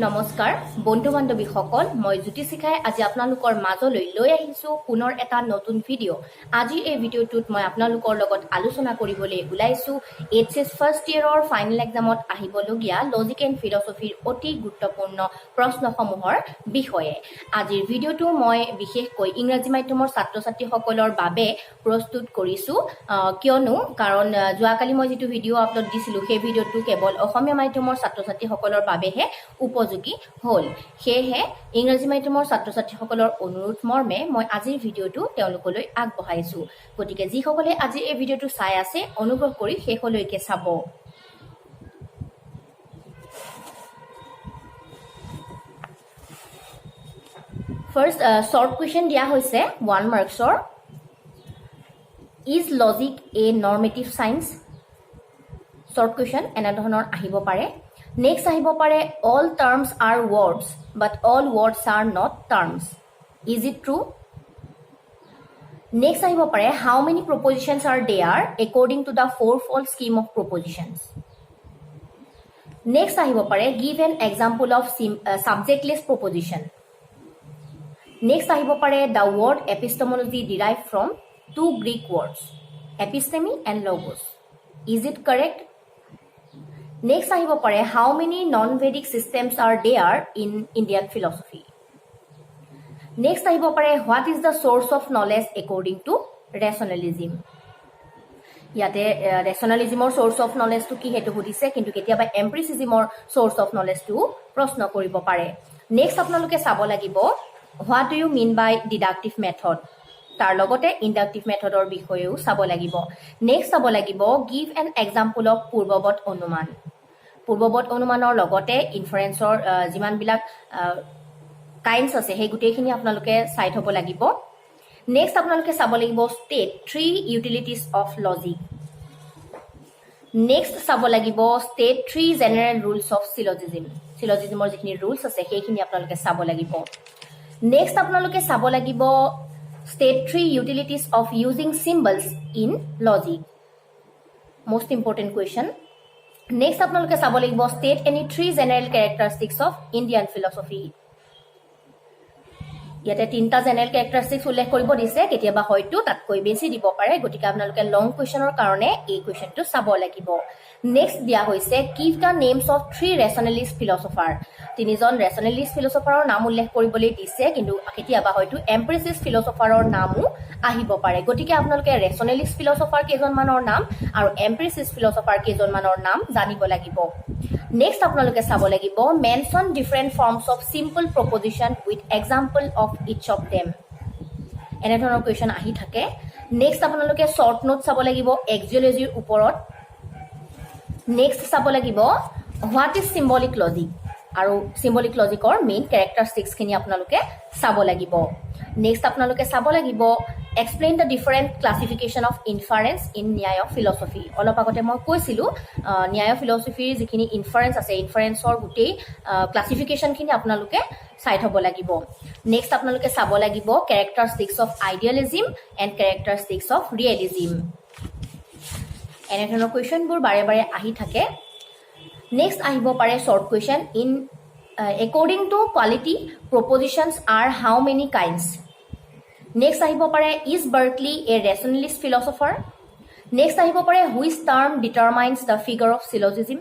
নমস্কাৰ বন্ধু বান্ধৱীসকল মই জ্যোতি শিখাই আজি আপোনালোকৰ মাজলৈ লৈ আহিছো পুনৰ এটা নতুন ভিডিঅ' আজি এই ভিডিঅ'টোত মই আপোনালোকৰ লগত আলোচনা কৰিবলৈ ওলাইছো H.S.1st ইয়াৰৰ ফাইনেল এক্সামত আহিবলগীয়া লজিক এণ্ড ফিলচফিৰ অতি গুৰুত্বপূৰ্ণ প্ৰশ্নসমূহৰ বিষয়ে আজিৰ ভিডিঅ'টো মই বিশেষকৈ ইংৰাজী মাধ্যমৰ ছাত্ৰ-ছাত্ৰীসকলৰ বাবে প্ৰস্তুত কৰিছো কিয়নো কাৰণ যোৱাকালি মই যেটো ভিডিঅ' আপলোড দিছিলো সেই ভিডিঅ'টো কেৱল অসমীয়া মাধ্যমৰ ছাত্ৰ-ছাত্ৰীসকলৰ বাবেহে উপযোগী হল সেয়েহে ইংৰাজী মাধ্যমৰ ছাত্ৰ-ছাত্ৰীসকলৰ অনুৰোধ মৰ্মে মই আজিৰ ভিডিঅ'টো তেওঁলোকলৈ আগবঢ়াইছো গতিকে যিসকলে আজি এই ভিডিঅ'টো চাই আছে অনুগ্ৰহ কৰি শেষলৈকে চাব ফাৰ্স্ট শৰ্ট কুৱেশ্যন দিয়া হৈছে 1 মাৰ্কছৰ is logic a normative science short question এনে ধৰণৰ আহিব পাৰে Next আহিব পাৰে all terms are words but all words are not terms. Is it true? Next আহিব পাৰে how many propositions are there according to the fourfold scheme of propositions. Next আহিব পাৰে give an example of subjectless proposition. Next আহিব পাৰে the word epistemology derived from two Greek words episteme and logos. Is it correct? Next আহিব পাৰে how many non-Vedic systems are there in Indian philosophy. Next আহিব পাৰে what is the source of knowledge according to rationalism. ইয়াতে rationalismৰ source of knowledge টো কি হেতু সুধিছে কিন্তু কেতিয়াবা empiricismৰ source of knowledge টো প্ৰশ্ন কৰিব পাৰে. Next আপোনালোকে চাব লাগিব what do you mean by deductive method. তাৰ লগতে ইন্ডাকটিভ মেথডৰ বিষয়েও চাব লাগিব নেক্সট চাব লাগিব give an example of পূৰ্ববৎ অনুমান পূৰ্ববৎ অনুমানৰ লগতে ইনফাৰেন্সৰ যিমান বিলাক কাইন্ডস আছে সেই গুটেইখিনি আপোনালোকে চাই থব লাগিব নেক্সট আপোনালোকে চাব লাগিব state 3 utilities of logic next চাব লাগিব state 3 general rules of syllogismৰ যিখিনি rules আছে সেইখিনি আপোনালোকে চাব লাগিব নেক্সট আপোনালোকে চাব লাগিব State 3 utilities of using symbols in logic. Most important question. Next, আপোনালোকে চাব লাগিব state any 3 general characteristics of Indian philosophy. ইয়াতে তিনটা জেনাৰেল ক্যাৰেক্টাৰিষ্টিক্স উল্লেখ কৰিব দিছে কেতিয়াবা হয়তো তাতকৈ বেছি দিব পাৰে গতিকে আপোনালোকে লং কোৱেশ্যনৰ কাৰণে এই কোৱেশ্যনটো চাব লাগিব নেক্সট দিয়া হৈছে give the names of 3 rationalist philosopher তিনিজন rationalist philosopherৰ নাম উল্লেখ কৰিবলৈ দিছে কিন্তু কেতিয়াবা হয়তো empiricist philosopherৰ নামও আহিব পাৰে গতিকে আপোনালোকে rationalist philosopher কেইজনমানৰ নাম আৰু empiricist philosopher কেইজনমানৰ নাম জানিব লাগিব নেক্সট আপোনালোকে চাব লাগিব mention different forms of simple proposition with example of each of them এনে ধৰণৰ কোৱেশ্যন আহি থাকে নেক্সট আপোনালোকে শৰ্ট নোট চাব লাগিব এক্সিওলজিৰ ওপৰত নেক্সট চাব লাগিব what is symbolic logic আৰু symbolic logicৰ মেইন characteristics খিনি আপোনালোকে চাব লাগিব নেক্সট আপোনালোকে চাব লাগিব explain the different classification of inference in ন্যায় philosophy অলপ আগতে মই কৈছিলো ন্যায় philosophyৰ যিখিনি inference আছে inferenceৰ গুটেই classification খিনি আপোনালোকে চাই থব লাগিব নেক্সট আপোনালোকে চাব লাগিব characteristics of idealism and characteristics of realism এনে ধৰণৰ কোৱেশ্যনবোৰ বাৰে বাৰে আহি থাকে নেক্সট আহিব পাৰে short question in according to quality propositions are how many kinds next আহিব পাৰে is Berkeley a rationalist philosopher next আহিব পাৰে which term determines the figure of syllogism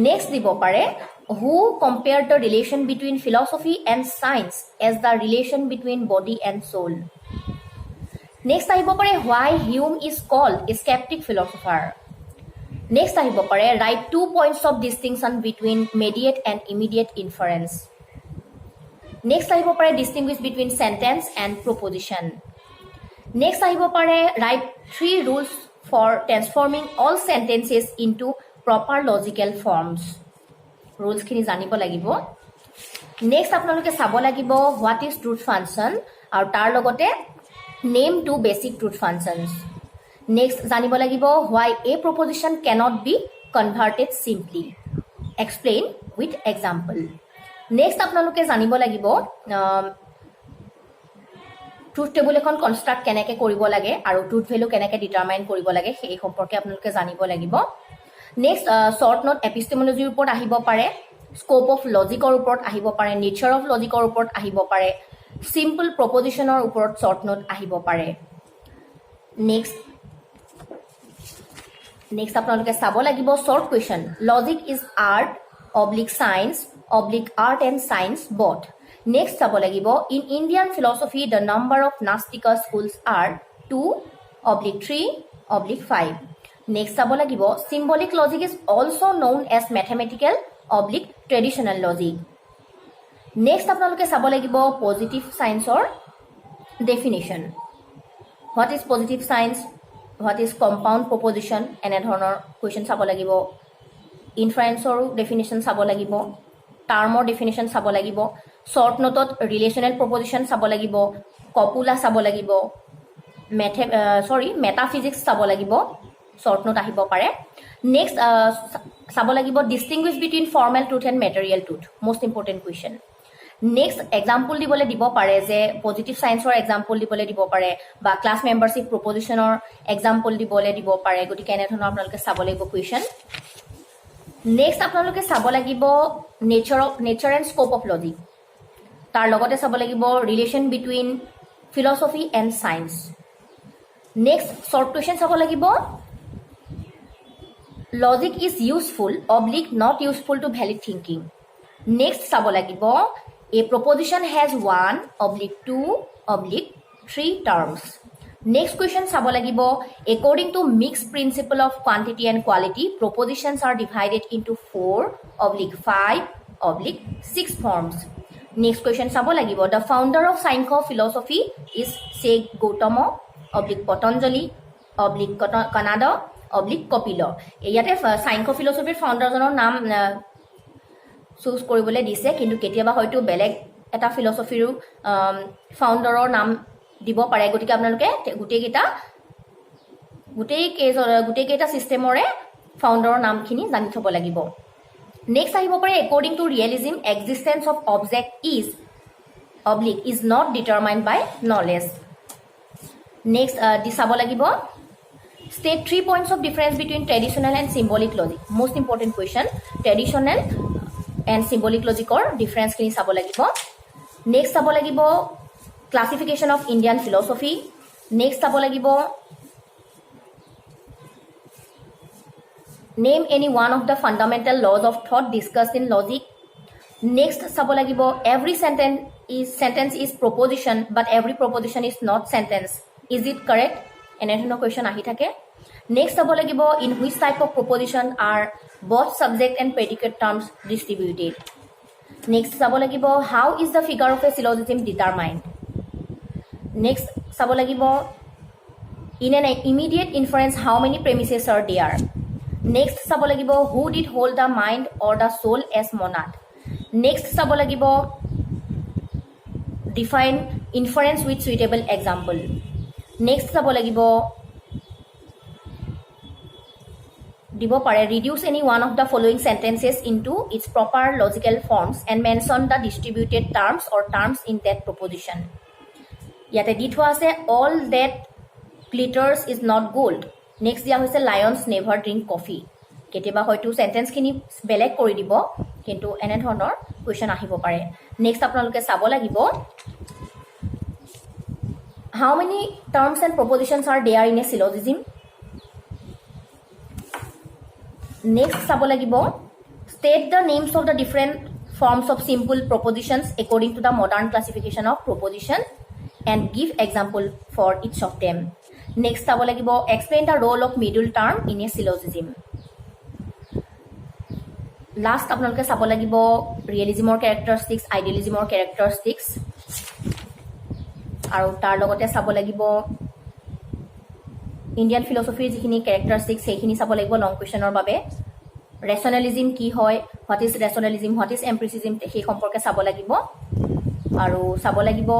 next দিব পাৰে who compared the relation between philosophy and science as the relation between body and soul next আহিব পাৰে why Hume is called a skeptic philosopher next আহিব পাৰে write 2 points of distinction between mediate and immediate inference next আহিব পাৰে distinguish between sentence and proposition next আহিব পাৰে write 3 rules for transforming all sentences into proper logical forms rules খিনি জানিব লাগিব next আপোনালোকে চাব লাগিব what is truth function আৰু তাৰ লগতে name 2 basic truth functions next জানিব লাগিব why a proposition cannot be converted simply explain with example next আপোনালোকে জানিব লাগিব truth table এখন কনস্ট্ৰাক্ট কেনেকৈ কৰিব লাগে আৰু truth value কেনেকৈ ডিটাৰমাইন কৰিব লাগে সেই সম্পৰ্কে আপোনালোকে জানিব লাগিব নেক্সট শৰ্ট নোট এপিষ্টেমোলজিৰ ওপৰত আহিব পাৰে স্কোপ অফ লজিকৰ ওপৰত আহিব পাৰে, নেচাৰ অফ লজিকৰ ওপৰত আহিব পাৰে, চিম্পল প্ৰপজিশ্যনৰ ওপৰত শ্বৰ্ট নোট আহিব পাৰে। নেক্সট আপোনালোকে চাব লাগিব short question, logic is art oblique science oblique art and science both. Next চাব লাগিব in Indian philosophy the number of nastika schools are 2/3/5। Next চাব লাগিব symbolic logic is also' known as mathematical oblique traditional logic. Next আপোনালোকে চাব লাগিব positive চায়েন্সৰ definition, what is positive science, what is compound proposition, এনেধৰণৰ question চাব লাগিব। ইনফাৰেঞ্চৰো definition চাব লাগিব, টাৰ্মৰ ডেফিনেশ্যন চাব লাগিব, শ্বৰ্ট নোটত ৰিলেশ্যনেল প্ৰপজিশ্যন চাব লাগিব, কপুলা চাব লাগিব, মেটাফিজিক্স চাব লাগিব, শ্বৰ্ট নোট আহিব পাৰে। নেক্সট চাব লাগিব distinguish between formal truth and material truth, most important question. Next example দিবলৈ দিব পাৰে, যে পজিটিভ চায়েন্সৰ এক্সাম্পল দিবলৈ দিব পাৰে বা ক্লাছ মেম্বাৰশ্বিপ প্ৰপজিশ্যনৰ এক্সাম্পল দিবলৈ দিব পাৰে। গতিকে এনেধৰণৰ আপোনালোকে চাব লাগিব কুৱেশ্যন। নেক্সট আপোনালোকে চাব লাগিব nature and scope of logic, তাৰ লগতে চাব লাগিব relation between philosophy and science. Next short question চাব লাগিব logic is useful oblique not useful to valid thinking. Next চাব লাগিব a proposition has 1/2/3 terms. Next question চাব লাগিব according to mixed principle of quantity and quality propositions are divided into 4/5/6 forms. Next question চাব লাগিব the founder of Sankhya philosophy is say Gautama /Patanjali Kanada /Kapila. ইয়াতে Sankhya philosophy founder জনৰ নাম choose কৰিবলৈ দিছে, কিন্তু কেতিয়াবা হয়তো বেলেগ এটা ফিলচফিৰো ফাউণ্ডাৰৰ নাম দিব পাৰে। গতিকে আপোনালোকে গোটেইকেইটা ছিষ্টেমৰে ফাউণ্ডাৰৰ নামখিনি জানি থ'ব লাগিব। নেক্সট আহিব পাৰে according to realism existence of object is not determined by knowledge. Next চাব লাগিব state 3 points of difference between traditional and symbolic logic, most important question, traditional and symbolic logicৰ ডিফাৰেঞ্চখিনি চাব লাগিব। নেক্সট চাব লাগিব classification of Indian philosophy. Next চাব লাগিব name any one of the fundamental laws of thought discussed in logic. Next চাব লাগিব every sentence is proposition but every proposition is not sentence, is it correct, এনেধৰণৰ question আহি থাকে। Next চাব লাগিব in which type of proposition are both subject and predicate terms distributed. Next চাব লাগিব how is the figure of a syllogism determined. Next চাব লাগিব in an immediate inference how many premises are there. Next চাব লাগিব who did hold the mind or the soul as monad. Next চাব লাগিব define inference with suitable example. Next চাব লাগিব দিব পাৰে reduce any one of the following sentences into its proper logical forms and mention the distributed terms or terms in that proposition. ইয়াতে দি থোৱা আছে all that glitters is not gold. Next দিয়া হৈছে lions never drink coffee. কেতিয়াবা হয়তো সেন্টেন্সখিনি বেলেগ কৰি দিব, কিন্তু এনেধৰণৰ কুৱেশ্যন আহিব পাৰে। নেক্সট আপোনালোকে চাব লাগিব how many terms and propositions are there in a syllogism. Next চাব লাগিব state the names of the different forms of simple propositions according to the modern classification of proposition and give example for each of them. Next চাব লাগিব explain the role of middle term in a syllogism. Last আপোনালোকে চাব লাগিব ৰিয়েলিজিমৰ characteristics, idealismৰ characteristics, আৰু তাৰ লগতে চাব লাগিব ইণ্ডিয়ান ফিলচফিৰ যিখিনি কেৰেক্টাৰিষ্টিক্স সেইখিনি চাব লাগিব লং কুৱেশ্যনৰ বাবে। ৰেচনেলিজিম কি হয়, হোৱাট ইজ ৰেচনেলিজিম, হোৱাট ইজ এম্প্ৰিচিজিম, সেই সম্পৰ্কে চাব লাগিব। আৰু চাব লাগিব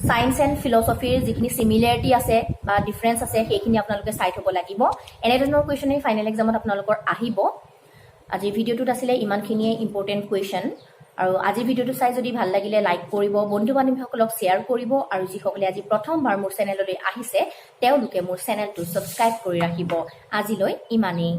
চায়েন্স এণ্ড ফিলচফিৰ যিখিনি চিমিলাৰিটি আছে বা ডিফাৰেঞ্চ আছে সেইখিনি আপোনালোকে চাই থ'ব লাগিব। এনেধৰণৰ কুৱেশ্যনেই ফাইনেল এক্সামত আপোনালোকৰ আহিব। আজিৰ ভিডিঅ'টোত আছিলে ইমানখিনিয়ে ইম্পৰ্টেণ্ট কুৱেশ্যন। আৰু আজিৰ ভিডিঅ'টো চাই যদি ভাল লাগিলে লাইক কৰিব, বন্ধু বান্ধৱীসকলক শ্বেয়াৰ কৰিব, আৰু যিসকলে আজি প্ৰথমবাৰ মোৰ চেনেললৈ আহিছে তেওঁলোকে মোৰ চেনেলটো ছাবস্ক্ৰাইব কৰি ৰাখিব। আজিলৈ ইমানেই।